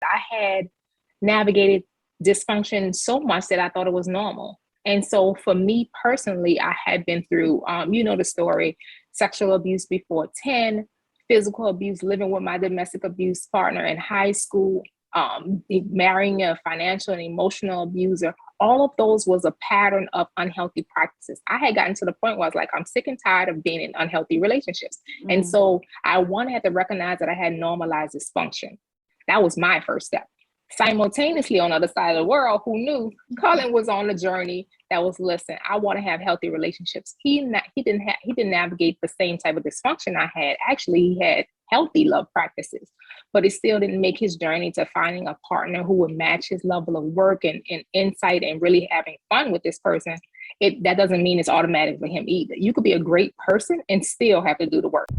I had navigated dysfunction so much that I thought it was normal. And so for me personally, I had been through, the story, sexual abuse before 10, physical abuse, living with my domestic abuse partner in high school, marrying a financial and emotional abuser. All of those was a pattern of unhealthy practices. I had gotten to the point where I was like, I'm sick and tired of being in unhealthy relationships. And so I wanted to recognize that I had normalized dysfunction. That was my first step. Simultaneously, on the other side of the world, who knew Cullen was on a journey that was, listen, I want to have healthy relationships. He didn't navigate the same type of dysfunction I had. Actually, he had healthy love practices, but it still didn't make his journey to finding a partner who would match his level of work and insight and really having fun with this person. That doesn't mean it's automatic for him either. You could be a great person and still have to do the work.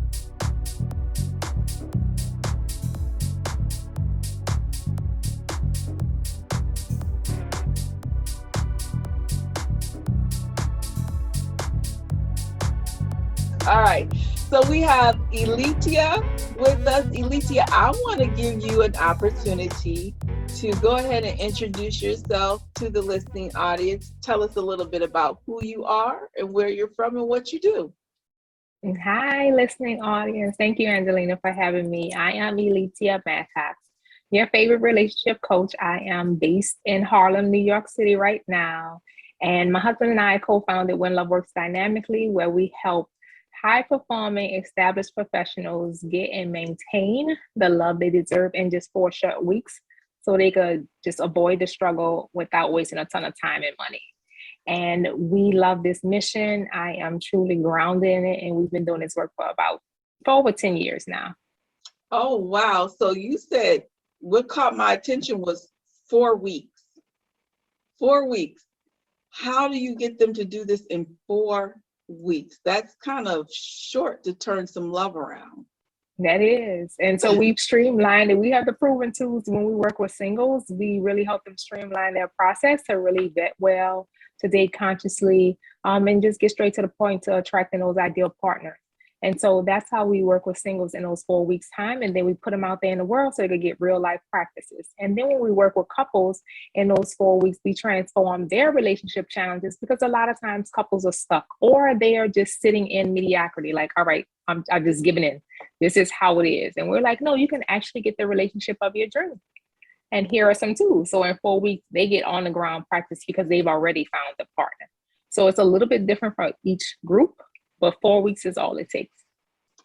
All right, so we have Elitia with us. Elitia, I want to give you an opportunity to go ahead and introduce yourself to the listening audience. Tell us a little bit about who you are and where you're from and what you do. Hi, listening audience. Thank you, Angelina, for having me. I am Elitia Mattox, your favorite relationship coach. I am based in Harlem, New York City right now. And my husband and I co-founded When Love Works Dynamically, where we help high-performing, established professionals get and maintain the love they deserve in just 4 short weeks so they could just avoid the struggle without wasting a ton of time and money. And we love this mission. I am truly grounded in it, and we've been doing this work for over 10 years now. Oh, wow. So you said what caught my attention was 4 weeks. 4 weeks. How do you get them to do this in 4 weeks? That's kind of short to turn some love around. That is. And so we've streamlined it. We have the proven tools when we work with singles. We really help them streamline their process to really vet well, to date consciously, and just get straight to the point to attracting those ideal partners. And so that's how we work with singles in those 4 weeks time. And then we put them out there in the world so they could get real life practices. And then when we work with couples in those 4 weeks, we transform their relationship challenges, because a lot of times couples are stuck or they are just sitting in mediocrity. Like, all right, I'm just giving in. This is how it is. And we're like, no, you can actually get the relationship of your dreams. And here are some tools. So in 4 weeks, they get on the ground practice because they've already found a partner. So it's a little bit different for each group, but 4 weeks is all it takes.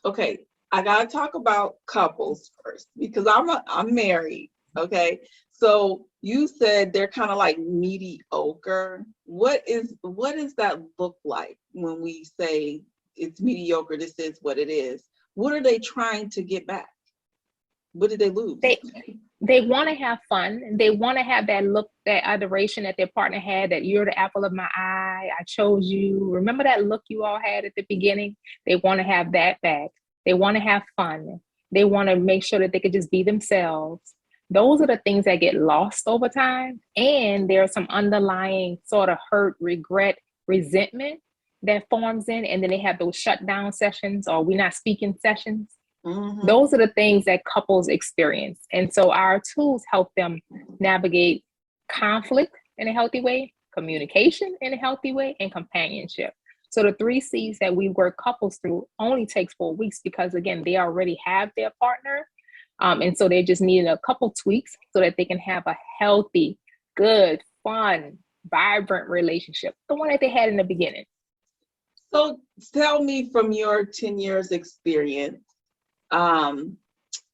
Okay, I gotta talk about couples first because I'm married. Okay, so you said they're kind of like mediocre. What does that look like when we say it's mediocre? This is what it is. What are they trying to get back? What did they lose? They want to have fun. They want to have that look, that adoration that their partner had, that you're the apple of my eye. I chose you. Remember that look you all had at the beginning? They want to have that back. They want to have fun. They want to make sure that they could just be themselves. Those are the things that get lost over time. And there's some underlying sort of hurt, regret, resentment that forms in. And then they have those shutdown sessions, or we're not speaking sessions. Mm-hmm. Those are the things that couples experience. And so our tools help them navigate conflict in a healthy way, communication in a healthy way, and companionship. So the 3 C's that we work couples through only takes 4 weeks because, again, they already have their partner. And so they just need a couple tweaks so that they can have a healthy, good, fun, vibrant relationship, the one that they had in the beginning. So tell me, from your 10 years experience,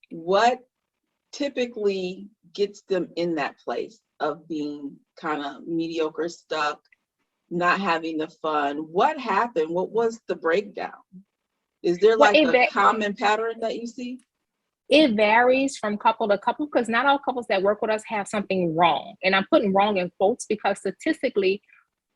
what typically gets them in that place of being kind of mediocre, stuck, not having the fun? What happened? What was the breakdown? Is there like a common pattern that you see? It varies from couple to couple, because not all couples that work with us have something wrong. And I'm putting wrong in quotes because statistically,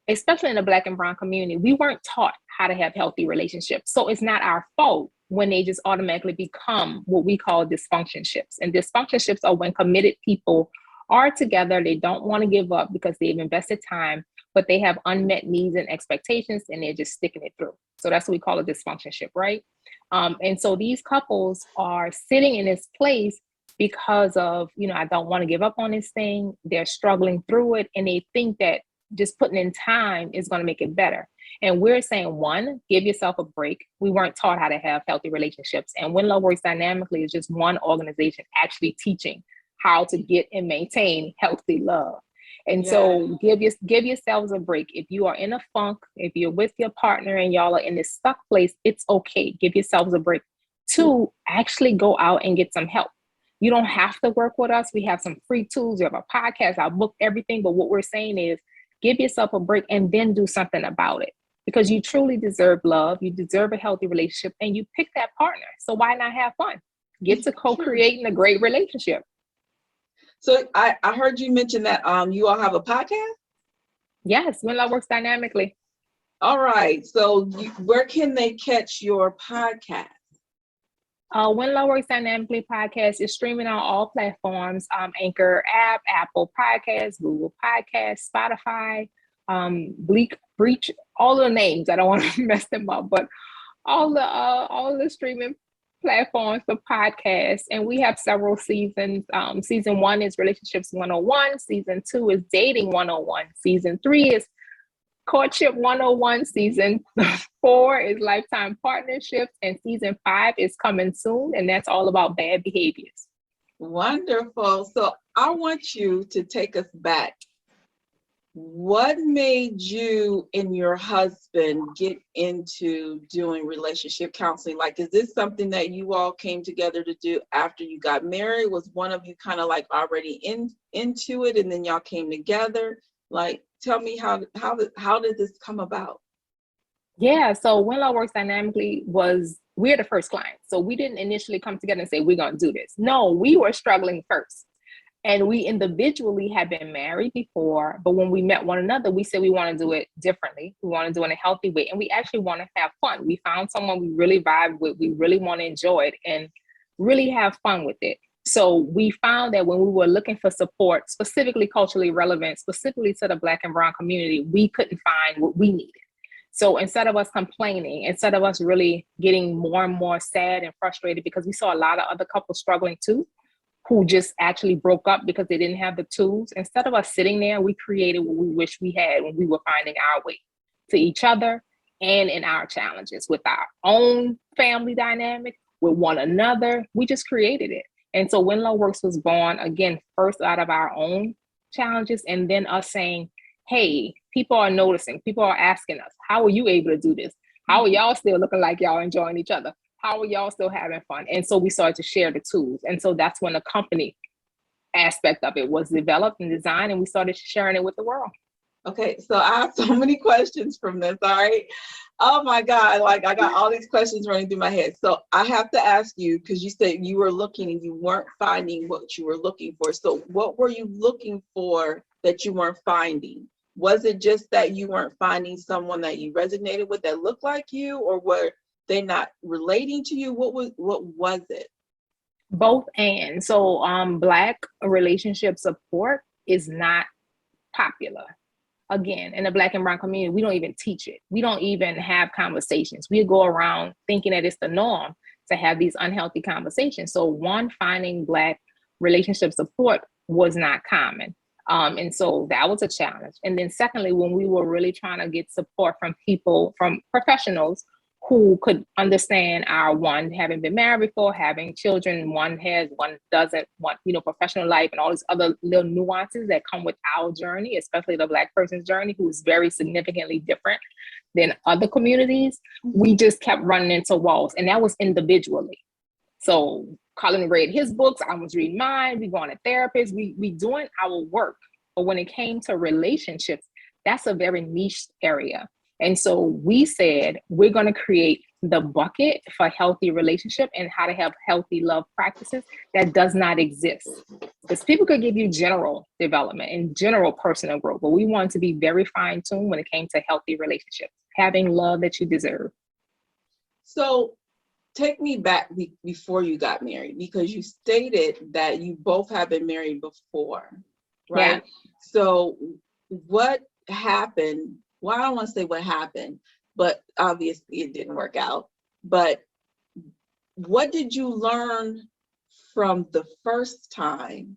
especially in the Black and brown community, we weren't taught how to have healthy relationships. So it's not our fault when they just automatically become what we call dysfunctionships. And dysfunctionships are when committed people are together, they don't want to give up because they've invested time, but they have unmet needs and expectations, and they're just sticking it through. So that's what we call a dysfunctionship, right? And so these couples are sitting in this place because of, I don't want to give up on this thing. They're struggling through it, and they think that just putting in time is going to make it better. And we're saying, one, give yourself a break. We weren't taught how to have healthy relationships. And When Love Works Dynamically is just one organization actually teaching how to get and maintain healthy love. And so give yourselves a break. If you are in a funk, if you're with your partner and y'all are in this stuck place, it's okay. Give yourselves a break. Two, actually go out and get some help. You don't have to work with us. We have some free tools. We have a podcast, our book, everything. But what we're saying is give yourself a break and then do something about it, because you truly deserve love. You deserve a healthy relationship, and you pick that partner. So why not have fun? Get to co-creating a great relationship. So I heard you mention that you all have a podcast? Yes, When Love Works Dynamically. All right. So where can they catch your podcast? When Love Works Dynamically podcast is streaming on all platforms, Anchor app, Apple Podcasts, Google Podcasts, Spotify, Breach, all the names. I don't want to mess them up, but all the streaming platforms for podcasts. And we have several seasons. Season 1 is Relationships 101. Season 2 is Dating 101. Season 3 is Courtship 101. Season 4 is Lifetime Partnerships, and season 5 is coming soon, and that's all about bad behaviors. Wonderful. So I want you to take us back. What made you and your husband get into doing relationship counseling? Like, is this something that you all came together to do after you got married? Was one of you kind of like already into it, and then y'all came together? Like, tell me how did this come about? Yeah, so When Love Works Dynamically we're the first client. So we didn't initially come together and say, we're going to do this. No, we were struggling first. And we individually had been married before, but when we met one another, we said we want to do it differently. We want to do it in a healthy way. And we actually want to have fun. We found someone we really vibe with. We really want to enjoy it and really have fun with it. So we found that when we were looking for support, specifically culturally relevant, specifically to the Black and Brown community, we couldn't find what we needed. So instead of us complaining, instead of us really getting more and more sad and frustrated, because we saw a lot of other couples struggling too, who just actually broke up because they didn't have the tools. Instead of us sitting there, we created what we wish we had when we were finding our way to each other and in our challenges with our own family dynamic, with one another. We just created it. And so When Love Works was born, again, first out of our own challenges, and then us saying, hey, people are noticing, people are asking us, how are you able to do this? How are y'all still looking like y'all enjoying each other? How are y'all still having fun? And so we started to share the tools. And so that's when the company aspect of it was developed and designed, and we started sharing it with the world. Okay, so I have so many questions from this, all right? Oh my God, like I got all these questions running through my head. So I have to ask you, because you said you were looking and you weren't finding what you were looking for. So what were you looking for that you weren't finding? Was it just that you weren't finding someone that you resonated with that looked like you, or were they not relating to you? What was it? Both. And so Black relationship support is not popular. Again, in the Black and Brown community, we don't even teach it. We don't even have conversations. We go around thinking that it's the norm to have these unhealthy conversations. So one, finding Black relationship support was not common. And so that was a challenge. And then secondly, when we were really trying to get support from people, from professionals who could understand our one, having been married before, having children, one has, one doesn't, one, professional life and all these other little nuances that come with our journey, especially the Black person's journey, who is very significantly different than other communities. We just kept running into walls, and that was individually. So Colin read his books, I was reading mine, we going to therapists, we doing our work. But when it came to relationships, that's a very niche area. And so we said, we're going to create the bucket for healthy relationship and how to have healthy love practices that does not exist. Because people could give you general development and general personal growth, but we wanted to be very fine-tuned when it came to healthy relationships, having love that you deserve. So take me back before you got married, because you stated that you both have been married before, right? Yeah. So what happened? Well, I don't want to say what happened, but obviously it didn't work out. But what did you learn from the first time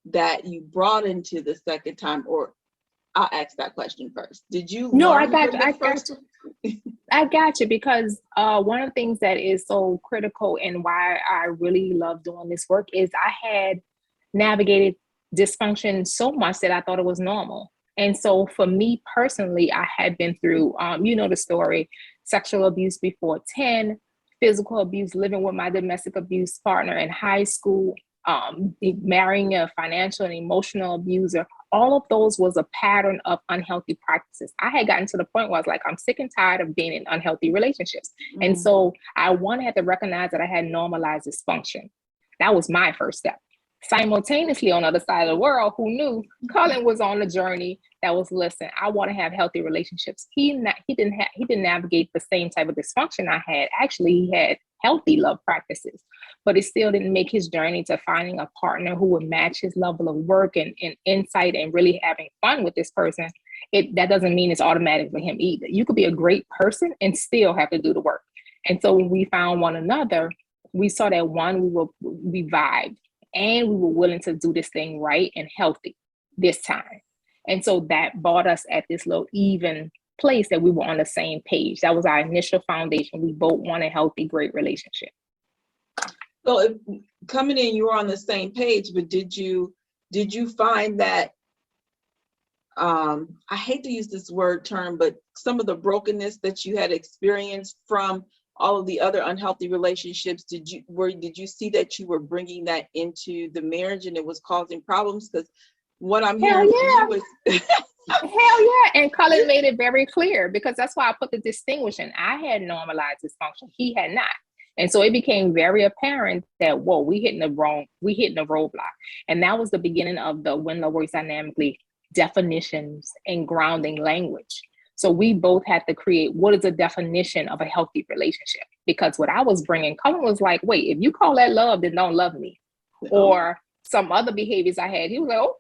that you brought into the second time? Or I'll ask that question first. Did you No, learn from the first? I got you, because one of the things that is so critical and why I really love doing this work is I had navigated dysfunction so much that I thought it was normal. And so for me personally, I had been through, the story, sexual abuse before 10, physical abuse, living with my domestic abuse partner in high school, marrying a financial and emotional abuser. All of those was a pattern of unhealthy practices. I had gotten to the point where I was like, I'm sick and tired of being in unhealthy relationships. Mm-hmm. And so I had to recognize that I had normalized dysfunction. That was my first step. Simultaneously, on the other side of the world, who knew Cullen was on the journey that was, listen, I want to have healthy relationships. He didn't navigate the same type of dysfunction I had. Actually, he had healthy love practices, but it still didn't make his journey to finding a partner who would match his level of work and insight and really having fun with this person. That doesn't mean it's automatic for him either. You could be a great person and still have to do the work. And so when we found one another, we saw that we vibed. And we were willing to do this thing right and healthy this time. And so that brought us at this little even place that we were on the same page. That was our initial foundation. We both want a healthy, great relationship. So coming in, you were on the same page, but did you find that, I hate to use this term, but some of the brokenness that you had experienced from all of the other unhealthy relationships, did you see that you were bringing that into the marriage and it was causing problems? Because what I'm hearing from you is hell yeah. And Cullen made it very clear, because that's why I put the distinguishing. I had normalized dysfunction. He had not. And so it became very apparent that, whoa, we hitting the roadblock. And that was the beginning of the When Love Works Dynamically definitions and grounding language. So we both had to create, what is the definition of a healthy relationship? Because what I was bringing, Cullen was like, wait, if you call that love, then don't love me. Or some other behaviors I had. He was like, oh,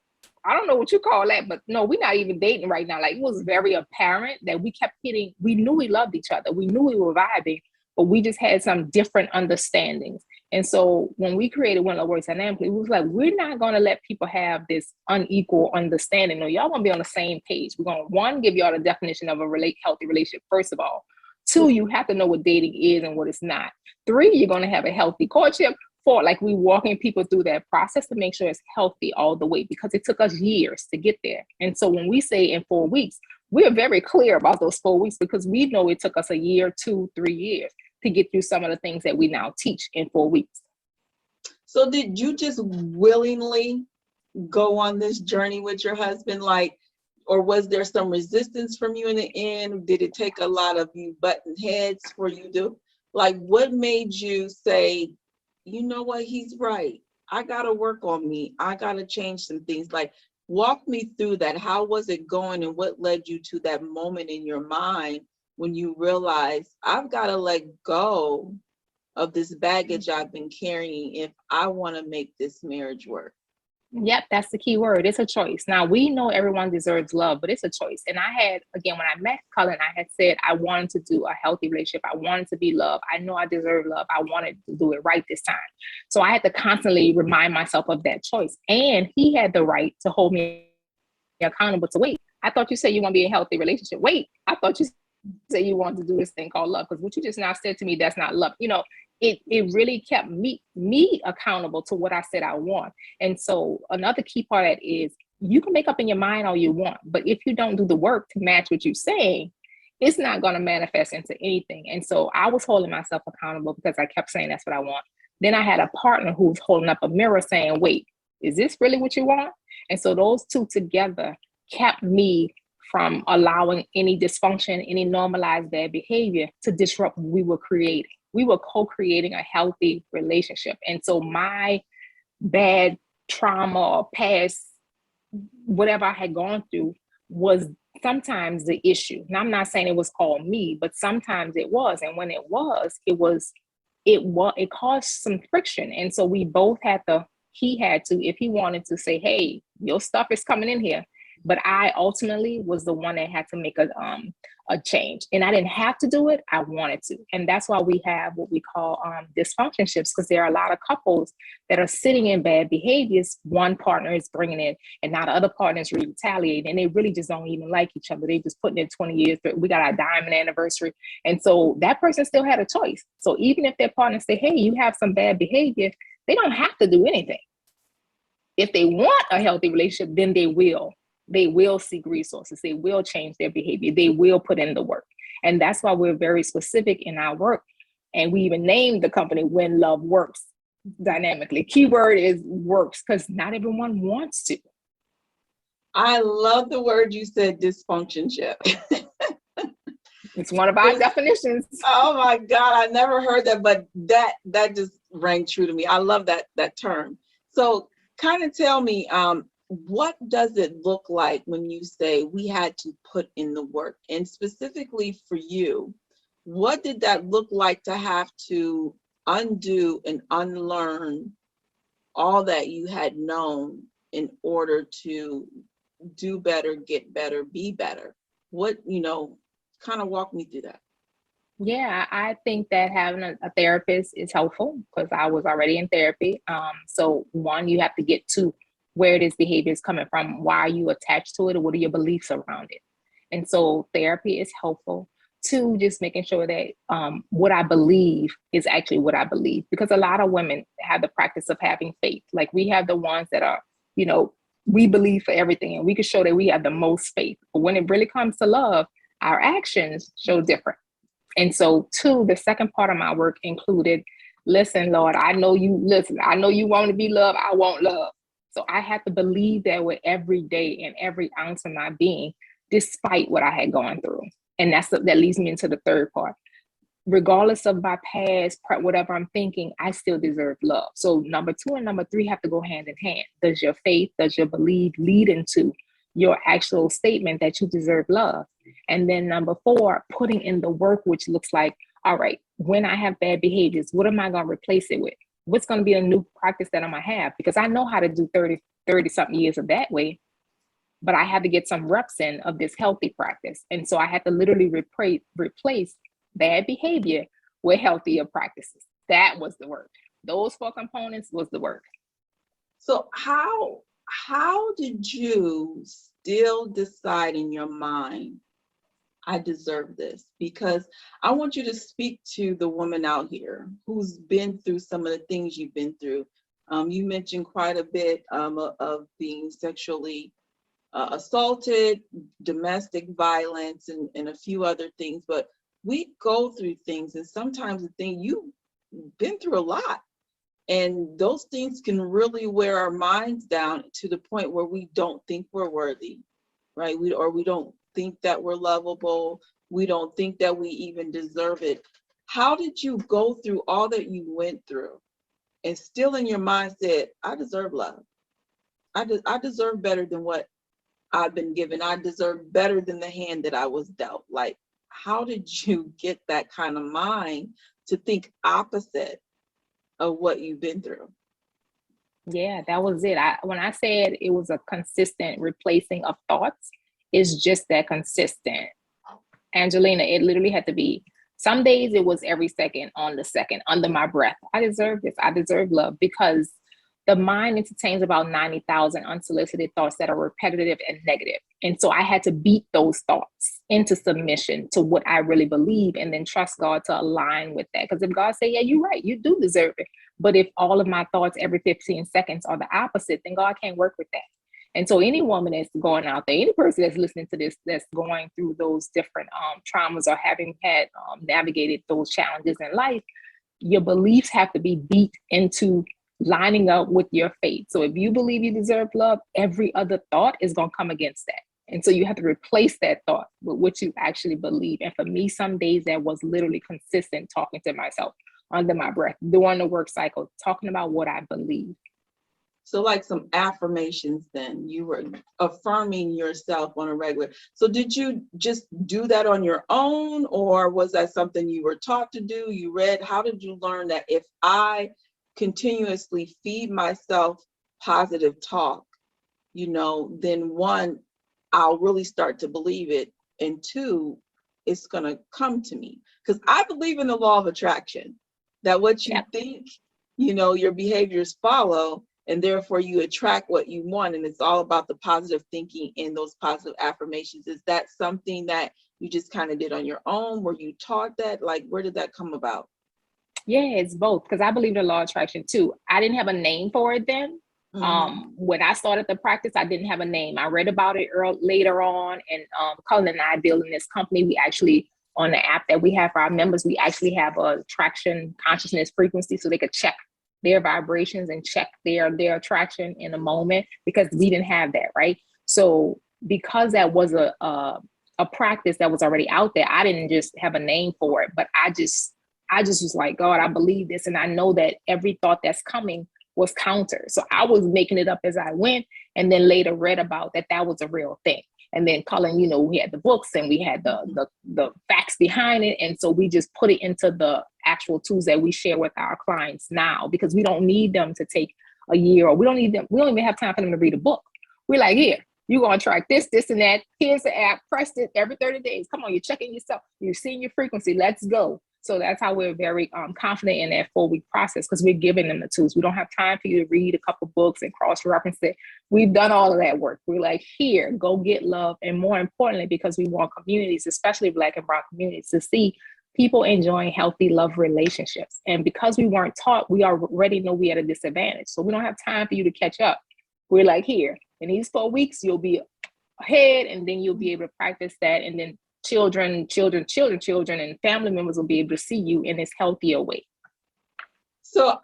I don't know what you call that, but no, we're not even dating right now. Like, it was very apparent that we kept hitting, we knew we loved each other. We knew we were vibing, but we just had some different understandings. And so when we created When Love Works Dynamically, it was like, we're not going to let people have this unequal understanding. No, y'all want to be on the same page. We're going to, one, give y'all the definition of a healthy relationship, first of all. Two, you have to know what dating is and what it's not. Three, you're going to have a healthy courtship. Four, like, we walking people through that process to make sure it's healthy all the way, because it took us years to get there. And so when we say in 4 weeks, we're very clear about those 4 weeks, because we know it took us a year, 2, 3 years to get through some of the things that we now teach in 4 weeks. So did you just willingly go on this journey with your husband? Or was there some resistance from you in the end? Did it take a lot of you butting heads for you to, what made you say, you know what, he's right, I gotta work on me, I gotta change some things? Walk me through that. How was it going, and what led you to that moment in your mind when you realized, I've got to let go of this baggage I've been carrying if I want to make this marriage work? Yep, that's the key word. It's a choice. Now, we know everyone deserves love, but it's a choice. And I had, again, when I met Cullen, I had said I wanted to do a healthy relationship. I wanted to be loved. I know I deserve love. I wanted to do it right this time. So I had to constantly remind myself of that choice. And he had the right to hold me accountable to, wait, I thought you said you want to be in a healthy relationship. Wait, I thought you said you want to do this thing called love. Because what you just now said to me, that's not love. It really kept me accountable to what I said I want. And so another key part of that is, you can make up in your mind all you want, but if you don't do the work to match what you're saying, it's not going to manifest into anything. And so I was holding myself accountable because I kept saying that's what I want. Then I had a partner who was holding up a mirror saying, wait, is this really what you want? And so those two together kept me from allowing any dysfunction, any normalized bad behavior to disrupt what we were creating. We were co-creating a healthy relationship. And so my bad trauma or past, whatever I had gone through, was sometimes the issue. Now, I'm not saying it was all me, but sometimes it was. And when it caused some friction. And so we both had to, he had to, if he wanted to say, hey, your stuff is coming in here, But I ultimately was the one that had to make a change, and I didn't have to do it. I wanted to, and that's why we have what we call dysfunctionships, because there are a lot of couples that are sitting in bad behaviors. One partner is bringing it, and now the other partner is retaliating, and they really just don't even like each other. They just putting in 20 years. But we got our diamond anniversary, and so that person still had a choice. So even if their partner say, "Hey, you have some bad behavior," they don't have to do anything. If they want a healthy relationship, then they will. They will seek resources. They will change their behavior. They will put in the work. And that's why we're very specific in our work. And we even named the company When Love Works dynamically. Keyword is works, because not everyone wants to. I love the word you said, dysfunctionship. It's one of our definitions. Oh my God, I never heard that, but that just rang true to me. I love that term. So kind of tell me, what does it look like when you say we had to put in the work? And specifically for you, what did that look like to have to undo and unlearn all that you had known in order to do better, get better, be better? What, kind of walk me through that. Yeah, I think that having a therapist is helpful, because I was already in therapy. So one, you have to get to where this behavior is coming from. Why are you attached to it? Or what are your beliefs around it? And so therapy is helpful. Two, just making sure that what I believe is actually what I believe, because a lot of women have the practice of having faith. Like we have the ones that are, we believe for everything, and we can show that we have the most faith. But when it really comes to love, our actions show different. And so, two, the second part of my work included, listen, Lord, I know you want to be loved. I want love. So I had to believe that with every day and every ounce of my being, despite what I had gone through. And that leads me into the third part. Regardless of my past, whatever I'm thinking, I still deserve love. So number two and number three have to go hand in hand. Does your faith, does your belief lead into your actual statement that you deserve love? And then number four, putting in the work, which looks like, all right, when I have bad behaviors, what am I going to replace it with? What's going to be a new practice that I'm going to have? Because I know how to do 30 something years of that way, but I had to get some reps in of this healthy practice. And so I had to literally replace bad behavior with healthier practices. That was the work. Those four components was the work. So how did you still decide in your mind, I deserve this? Because I want you to speak to the woman out here who's been through some of the things you've been through. You mentioned quite a bit of being sexually assaulted, domestic violence, and a few other things. But we go through things, and sometimes the thing, you've been through a lot. And those things can really wear our minds down to the point where we don't think we're worthy, right? We don't think that we're lovable. We don't think that we even deserve it. How did you go through all that you went through and still in your mind said, I deserve love. I deserve better than what I've been given. I deserve better than the hand that I was dealt. Like, how did you get that kind of mind to think opposite of what you've been through? Yeah, that was it. When I said it was a consistent replacing of thoughts, it's just that consistent. Angelina, it literally had to be, some days it was every second, on the second, under my breath. I deserve this. I deserve love, because the mind entertains about 90,000 unsolicited thoughts that are repetitive and negative. And so I had to beat those thoughts into submission to what I really believe, and then trust God to align with that. Because if God say, yeah, you're right, you do deserve it. But if all of my thoughts every 15 seconds are the opposite, then God can't work with that. And so any woman that's going out there, any person that's listening to this, that's going through those different traumas, or having had navigated those challenges in life, your beliefs have to be beat into lining up with your faith. So if you believe you deserve love, every other thought is going to come against that. And so you have to replace that thought with what you actually believe. And for me, some days that was literally consistent, talking to myself under my breath, during the work cycle, talking about what I believe. So like some affirmations, then you were affirming yourself on a regular. So did you just do that on your own, or was that something you were taught to do? You read? How did you learn that if I continuously feed myself positive talk, then one, I'll really start to believe it. And two, it's going to come to me. Because I believe in the law of attraction, that what you think, your behaviors follow, and therefore you attract what you want. And it's all about the positive thinking and those positive affirmations. Is that something that you just kind of did on your own? Were you taught that? Like, where did that come about? Yeah, it's both, because I believe in law of attraction too. I didn't have a name for it then. When I started the practice, I didn't have a name. I read about it later on, and Cullen and I building this company, we actually, on the app that we have for our members, we actually have a attraction consciousness frequency, so they could check their vibrations and check their attraction in a moment, because we didn't have that, right? So because that was a practice that was already out there, I didn't just have a name for it, but I just was like, God, I believe this, and I know that every thought that's coming was counter. So I was making it up as I went, and then later read about that was a real thing. And then Cullen, we had the books and we had the facts behind it. And so we just put it into the actual tools that we share with our clients now, because we don't need them to take a year, or we don't even have time for them to read a book. We're like, here, you're going to track this, and that. Here's the app, press it every 30 days. Come on, you're checking yourself. You're seeing your frequency. Let's go. So that's how we're very confident in that 4-week process, because we're giving them the tools. We don't have time for you to read a couple books and cross-reference it. We've done all of that work. We're like, here, go get love. And more importantly, because we want communities, especially Black and Brown communities, to see people enjoying healthy love relationships. And because we weren't taught, we already know we at a disadvantage. So we don't have time for you to catch up. We're like, here, in these 4 weeks, you'll be ahead, and then you'll be able to practice that. And then children, and family members will be able to see you in this healthier way. So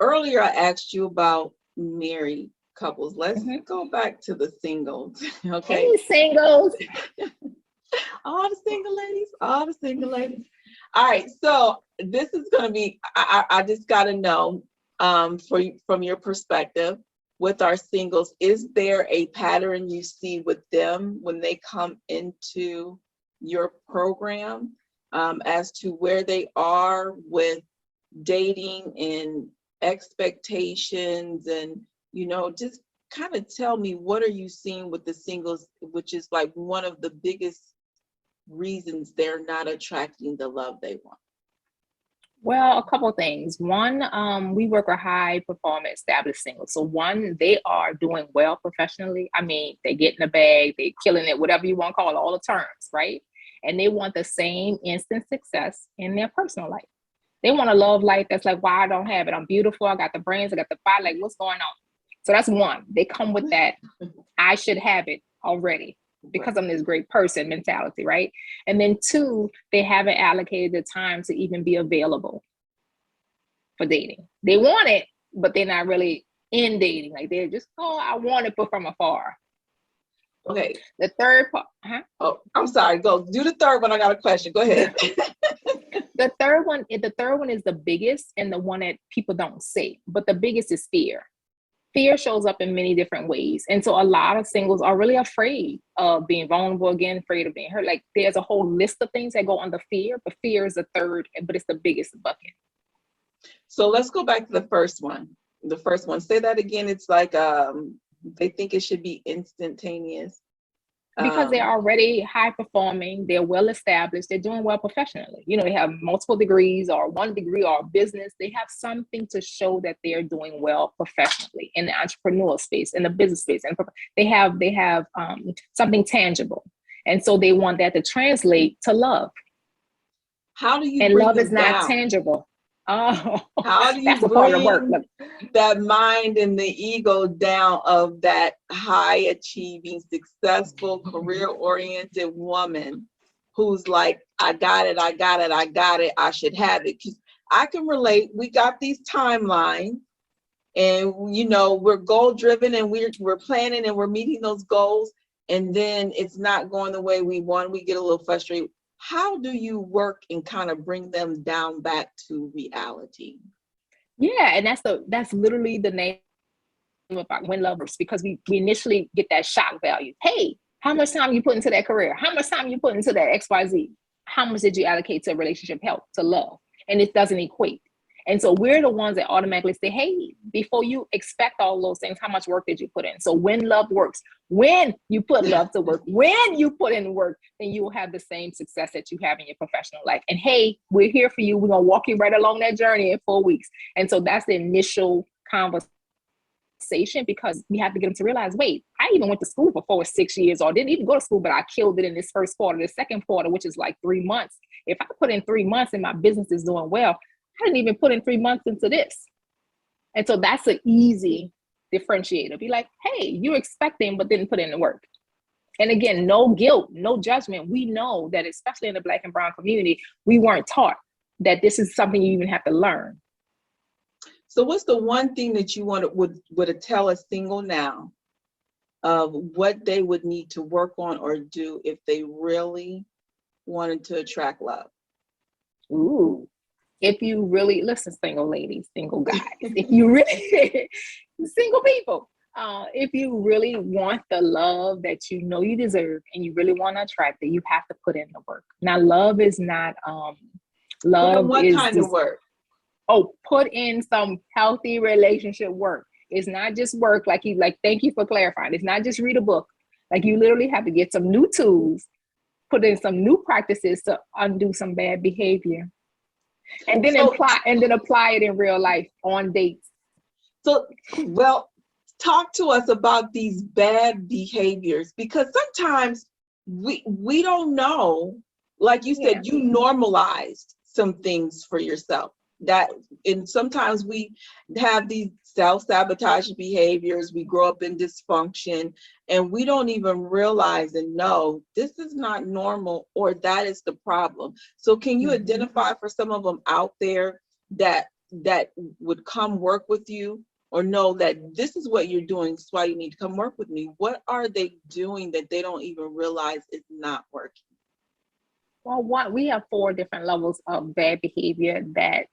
earlier I asked you about married couples. Let's go back to the singles. Okay. Hey, singles. all the single ladies. All right. So this is going to be, I just got to know from your perspective with our singles, is there a pattern you see with them when they come into your program as to where they are with dating and expectations, and just kind of tell me, what are you seeing with the singles, which is like one of the biggest reasons they're not attracting the love they want? Well, a couple of things. One, we work with high performing established singles. So one, they are doing well professionally. I mean, they get in the bag, they killing it, whatever you want to call it, all the terms, right? And they want the same instant success in their personal life. They want a love life that's like, why I don't have it? I'm beautiful, I got the brains, I got the body, like, what's going on? So that's one. They come with that, I should have it already, because I'm this great person mentality, right? And then two, they haven't allocated the time to even be available for dating. They want it, but they're not really in dating. Like, they're just, I want it, but from afar. Okay. The third part. Oh, I'm sorry. Go do the third one. I got a question. Go ahead. The third one is the biggest, and the one that people don't say, but the biggest is fear. Fear shows up in many different ways. And so a lot of singles are really afraid of being vulnerable again, afraid of being hurt. Like, there's a whole list of things that go under fear, but fear is the third, but it's the biggest bucket. So let's go back to the first one. The first one, say that again. It's like, they think it should be instantaneous. Because they're already high performing, they're well established, they're doing well professionally. They have multiple degrees or one degree or business. They have something to show that they're doing well professionally in the entrepreneurial space, in the business space, and they have something tangible, and so they want that to translate to love. How do you? And bring love is them not down? tangible. Oh, how do you that's a part of the work. bring that mind and the ego down of that high achieving, successful, career oriented woman who's like, I got it, I should have it? 'Cause I can relate. We got these timelines, and we're goal driven, and we're planning, and we're meeting those goals, and then it's not going the way we want. We get a little frustrated. How do you work and kind of bring them down back to reality? Yeah, and that's literally the name of When Lovers, because we initially get that shock value. Hey, how much time you put into that career? How much time you put into that XYZ? How much did you allocate to relationship help, to love? And it doesn't equate. And so we're the ones that automatically say, hey, before you expect all those things, how much work did you put in? So when love works, when you put love to work, when you put in work, then you will have the same success that you have in your professional life. And hey, we're here for you. We're going to walk you right along that journey in 4 weeks. And so that's the initial conversation, because we have to get them to realize, wait, I even went to school for 4 or 6 years, or didn't even go to school, but I killed it in this first quarter. The second quarter, which is like 3 months. If I put in 3 months and my business is doing well, I didn't even put in 3 months into this. And so that's an easy differentiator. Be like, hey, you're expecting, but didn't put in the work. And again, no guilt, no judgment. We know that, especially in the Black and brown community, we weren't taught that this is something you even have to learn. So what's the one thing that you would tell a single now of what they would need to work on or do if they really wanted to attract love? Ooh. If you really, listen, single ladies, single guys, if you really, single people, if you really want the love that you know you deserve and you really want to attract it, you have to put in the work. Now, love is not, love what is kind just, of work? Oh, put in some healthy relationship work. It's not just work, thank you for clarifying. It's not just read a book. Like, you literally have to get some new tools, put in some new practices to undo some bad behavior. And then apply it in real life on dates. So, well, talk to us about these bad behaviors, because sometimes we don't know. Like you said, you normalized some things for yourself. And sometimes we have these self-sabotaging behaviors. We grow up in dysfunction and we don't even realize and know this is not normal, or that is the problem. So can you identify for some of them out there that would come work with you, or know that this is what you're doing, that's why you need to come work with me? What are they doing that they don't even realize is not working? Well, we have 4 different levels of bad behavior that,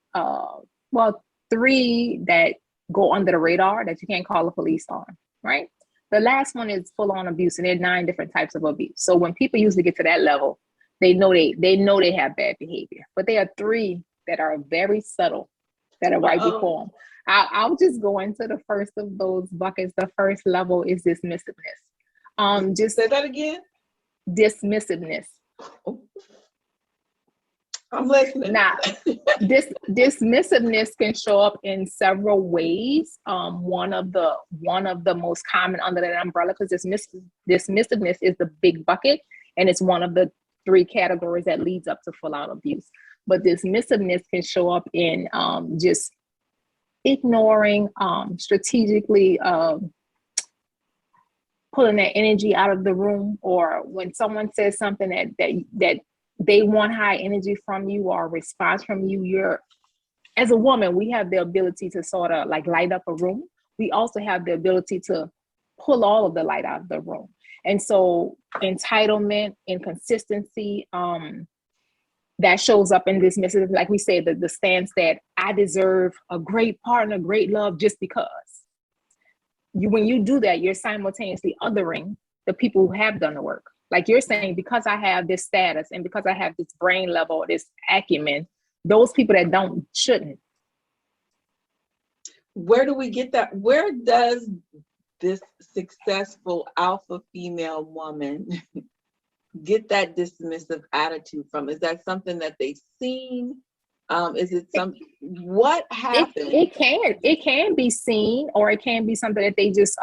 3 that go under the radar that you can't call the police on, right? The last one is full-on abuse, and there are 9 different types of abuse. So when people usually get to that level, they know they have bad behavior. But there are 3 that are very subtle, that are right before them. I'll just go into the first of those buckets. The first level is dismissiveness. Just say that again. Dismissiveness. I'm listening. Now, dismissiveness can show up in several ways. One of the most common under that umbrella, because dismissiveness is the big bucket, and it's one of the 3 categories that leads up to full-out abuse. But dismissiveness can show up in just ignoring, strategically pulling that energy out of the room, or when someone says something that they want high energy from you or a response from you, as a woman, we have the ability to sort of like light up a room. We also have the ability to pull all of the light out of the room. And so entitlement, inconsistency, that shows up in dismissive, like we say, the stance that I deserve a great partner, great love just because. When you do that, you're simultaneously othering the people who have done the work. Like you're saying, because I have this status and because I have this brain level, this acumen, those people that don't shouldn't. Where do we get that? Where does this successful alpha female woman get that dismissive attitude from? Is that something that they've seen? Is it something? What happened? It can be seen, or it can be something that they just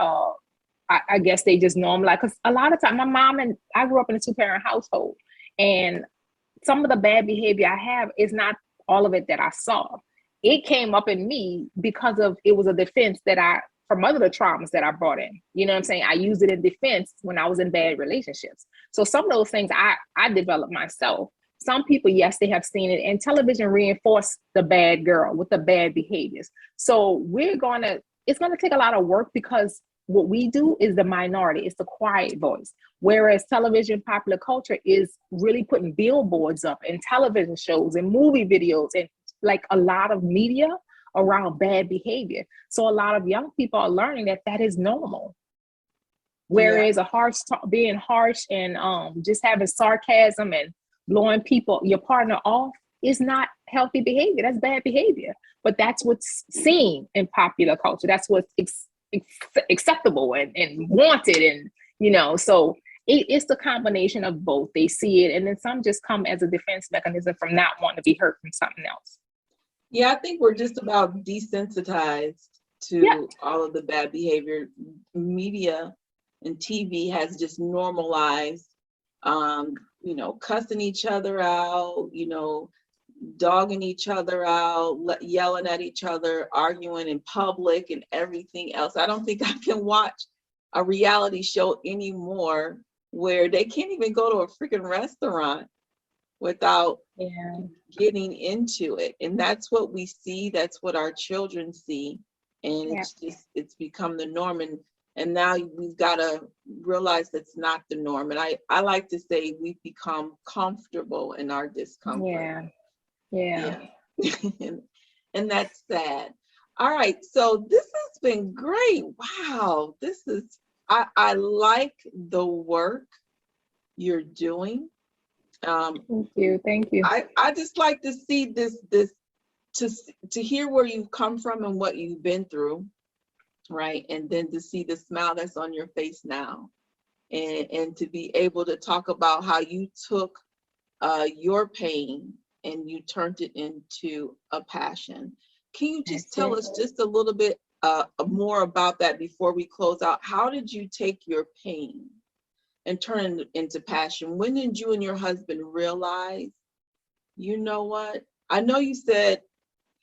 I guess they just normalize. Because a lot of time, my mom and I grew up in a 2-parent household, and some of the bad behavior I have is not all of it that I saw. It came up in me because of, it was a defense from other traumas that I brought in. You know what I'm saying? I used it in defense when I was in bad relationships. So some of those things I developed myself. Some people, yes, they have seen it, and television reinforced the bad girl with the bad behaviors. So it's gonna take a lot of work, because what we do is the minority, it's the quiet voice. Whereas television, popular culture is really putting billboards up and television shows and movie videos and like a lot of media around bad behavior. So a lot of young people are learning that is normal. Whereas being harsh and just having sarcasm and blowing your partner off, is not healthy behavior. That's bad behavior. But that's what's seen in popular culture. That's what's acceptable and wanted. And, so it's the combination of both. They see it, and then some just come as a defense mechanism from not wanting to be hurt from something else. Yeah, I think we're just about desensitized to all of the bad behavior. Media and TV has just normalized, cussing each other out, dogging each other out, yelling at each other, arguing in public and everything else. I don't think I can watch a reality show anymore where they can't even go to a freaking restaurant without getting into it. And that's what we see. That's what our children see. And it's become the norm. And now we've got to realize that's not the norm. And I like to say we've become comfortable in our discomfort. Yeah. And that's sad. All right. So this has been great. Wow. I like the work you're doing. Thank you. I just like to see this to hear where you've come from and what you've been through, right? And then to see the smile that's on your face now, and to be able to talk about how you took your pain and you turned it into a passion. Can you just tell us just a little bit more about that before we close out? How did you take your pain and turn it into passion? When did you and your husband realize, you know what? I know you said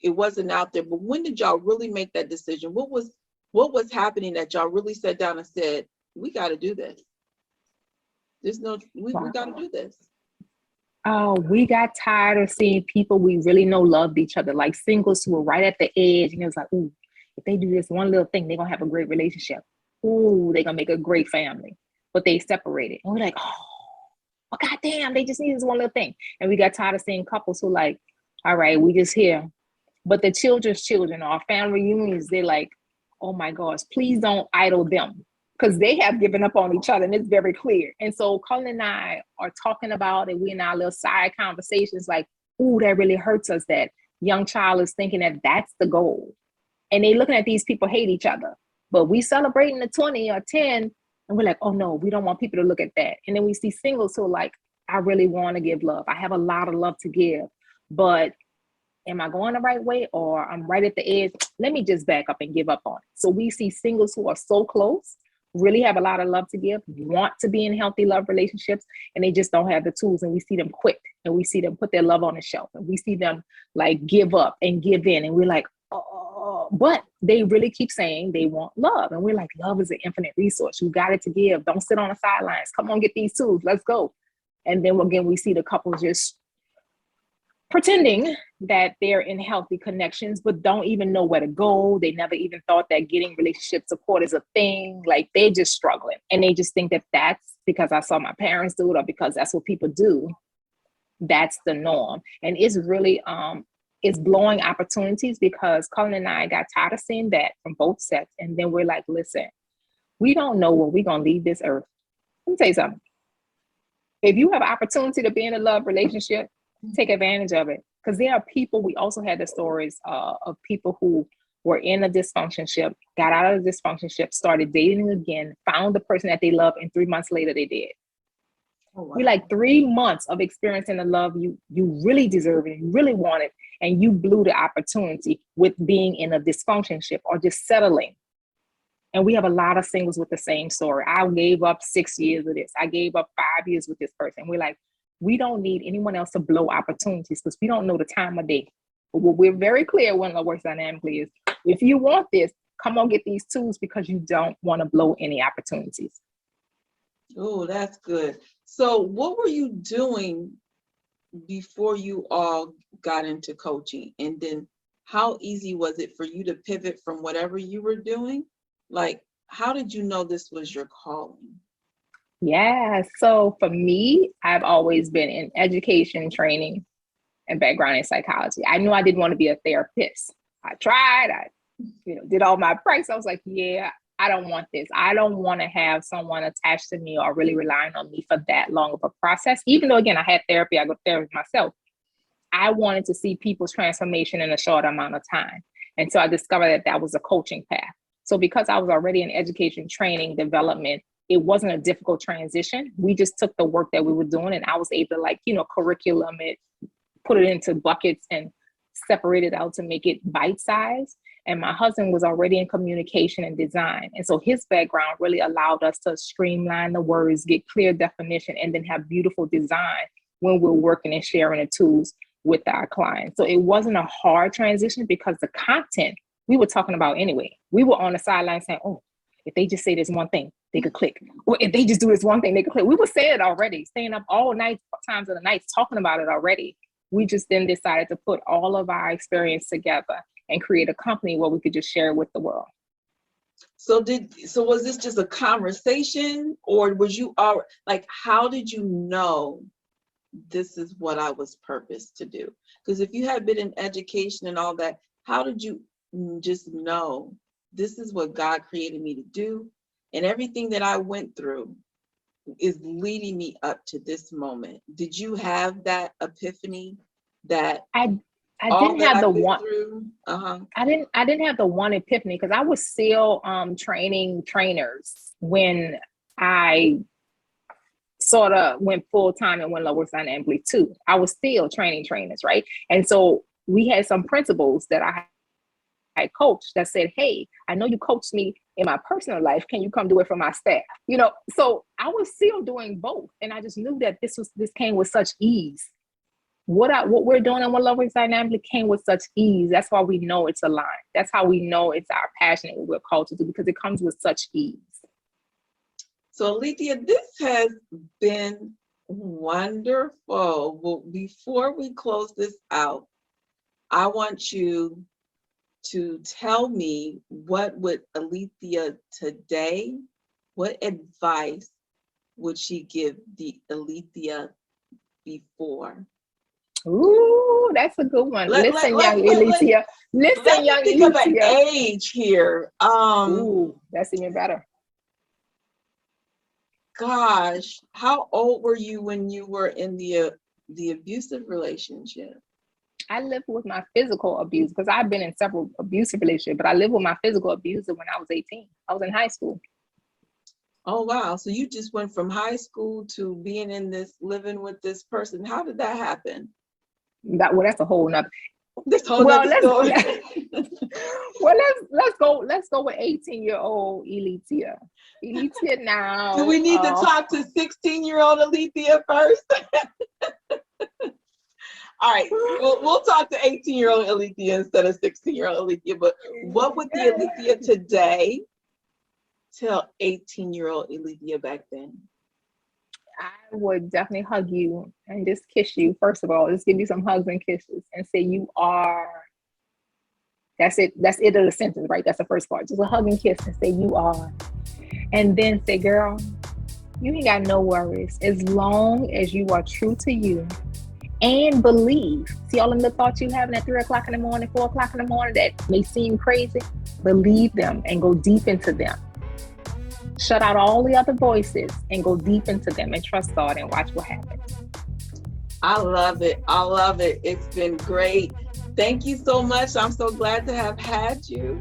it wasn't out there, but when did y'all really make that decision? What was happening that y'all really sat down and said, we got to do this? We got to do this. Oh, we got tired of seeing people we really know loved each other, like singles who were right at the edge. And it was like, ooh, if they do this one little thing, they're going to have a great relationship. Ooh, they're going to make a great family. But they separated. And we're like, oh, goddamn, they just need this one little thing. And we got tired of seeing couples who like, all right, we just here. But the children's children, our family reunions, they're like, oh my gosh, please don't idle them, because they have given up on each other, and it's very clear. And so Colin and I are talking about it. We in our little side conversations like, ooh, that really hurts us, that young child is thinking that that's the goal. And they looking at these people hate each other. But we celebrating the 20 or 10, and we're like, oh no, we don't want people to look at that. And then we see singles who are like, I really want to give love. I have a lot of love to give, but am I going the right way, or I'm right at the edge? Let me just back up and give up on it. So we see singles who are so close, really have a lot of love to give, want to be in healthy love relationships, and they just don't have the tools. And we see them quit, and we see them put their love on the shelf, and we see them like give up and give in. And we're like, oh, but they really keep saying they want love. And we're like, love is an infinite resource. You got it to give. Don't sit on the sidelines. Come on, get these tools. Let's go. And then again, we see the couple just pretending that they're in healthy connections, but don't even know where to go. They never even thought that getting relationship support is a thing. Like, they're just struggling. And they just think that that's because I saw my parents do it, or because that's what people do. That's the norm. And it's really, it's blowing opportunities, because Colin and I got tired of seeing that from both sets. And then we're like, listen, we don't know when we're going to leave this earth. Let me tell you something. If you have an opportunity to be in a love relationship, take advantage of it. Because there are people, we also had the stories of people who were in a dysfunctionship, got out of the dysfunctionship, started dating again, found the person that they love, and 3 months later they did. Oh, wow. We like 3 months of experiencing the love you really deserve and you really wanted, and you blew the opportunity with being in a dysfunctionship or just settling. And we have a lot of singles with the same story. I gave up 6 years of this. I gave up 5 years with this person. We're like, we don't need anyone else to blow opportunities, because we don't know the time of day. But what we're very clear when it works dynamically is, if you want this, come on, get these tools, because you don't want to blow any opportunities. Oh, that's good. So what were you doing before you all got into coaching? And then how easy was it for you to pivot from whatever you were doing? Like, how did you know this was your calling? Yeah, so for me, I've always been in education, training, and background in psychology. I knew I didn't want to be a therapist. I tried, did all my practice. I was like, yeah, I don't want this. I don't want to have someone attached to me or really relying on me for that long of a process. Even though, again, I had therapy, I go to therapy myself. I wanted to see people's transformation in a short amount of time. And so I discovered that that was a coaching path. So because I was already in education, training, development, it wasn't a difficult transition. We just took the work that we were doing, and I was able to, like, curriculum it, put it into buckets and separate it out to make it bite-sized. And my husband was already in communication and design. And so his background really allowed us to streamline the words, get clear definition, and then have beautiful design when we're working and sharing the tools with our clients. So it wasn't a hard transition because the content we were talking about anyway. We were on the sideline saying, oh, if they just say this one thing, they could click. Or if they just do this one thing, they could click. We were saying it already, staying up all night, times of the night, talking about it already. We just then decided to put all of our experience together and create a company where we could just share it with the world. So was this just a conversation, or was you all like, how did you know this is what I was purposed to do? Because if you had been in education and all that, how did you just know this is what God created me to do? And everything that I went through is leading me up to this moment. Did you have that epiphany that I didn't have the one. Uh-huh. I didn't have the one epiphany because I was still training trainers when I sort of went full time and went lower sign Ampli too. I was still training trainers, right? And so we had some principals that I coached that said, hey, I know you coached me in my personal life. Can you come do it for my staff? So I was still doing both. And I just knew that this came with such ease. What we're doing in One Love Dynamic came with such ease. That's why we know it's aligned. That's how we know it's our passion and what we're called to do, because it comes with such ease. So Elitia, this has been wonderful. Well, before we close this out, I want you to tell me, what would Elitia today, what advice would she give the Elitia before? Ooh, that's a good one. Listen, young Elitia. Listen, young Think of an Elitia. age here. Ooh, that's even better. Gosh, how old were you when you were in the abusive relationship? I lived with my physical abuse because I've been in several abusive relationships, but I lived with my physical abuser when I was 18. I was in high school. Oh, wow. So you just went from high school to being in living with this person. How did that happen? That's a whole nother. Let's go with 18-year-old Elitia. Elitia now. Do we need to talk to 16-year-old Elitia first? All right, we'll talk to 18-year-old Elitia instead of 16-year-old Elitia. But what would the Elitia today tell 18-year-old Elitia back then? I would definitely hug you and just kiss you. First of all, just give you some hugs and kisses and say you are. That's it. That's it of the sentence, right? That's the first part. Just a hug and kiss and say you are. And then say, girl, you ain't got no worries. As long as you are true to you and believe. See all of the thoughts you having at 3 o'clock in the morning, 4 o'clock in the morning that may seem crazy? Believe them and go deep into them. Shut out all the other voices and go deep into them and trust God and watch what happens. I love it. I love it. It's been great. Thank you so much. I'm so glad to have had you.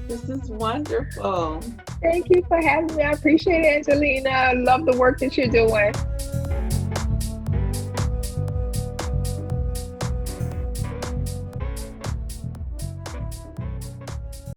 This is wonderful. Thank you for having me. I appreciate it, Angelina. I love the work that you're doing.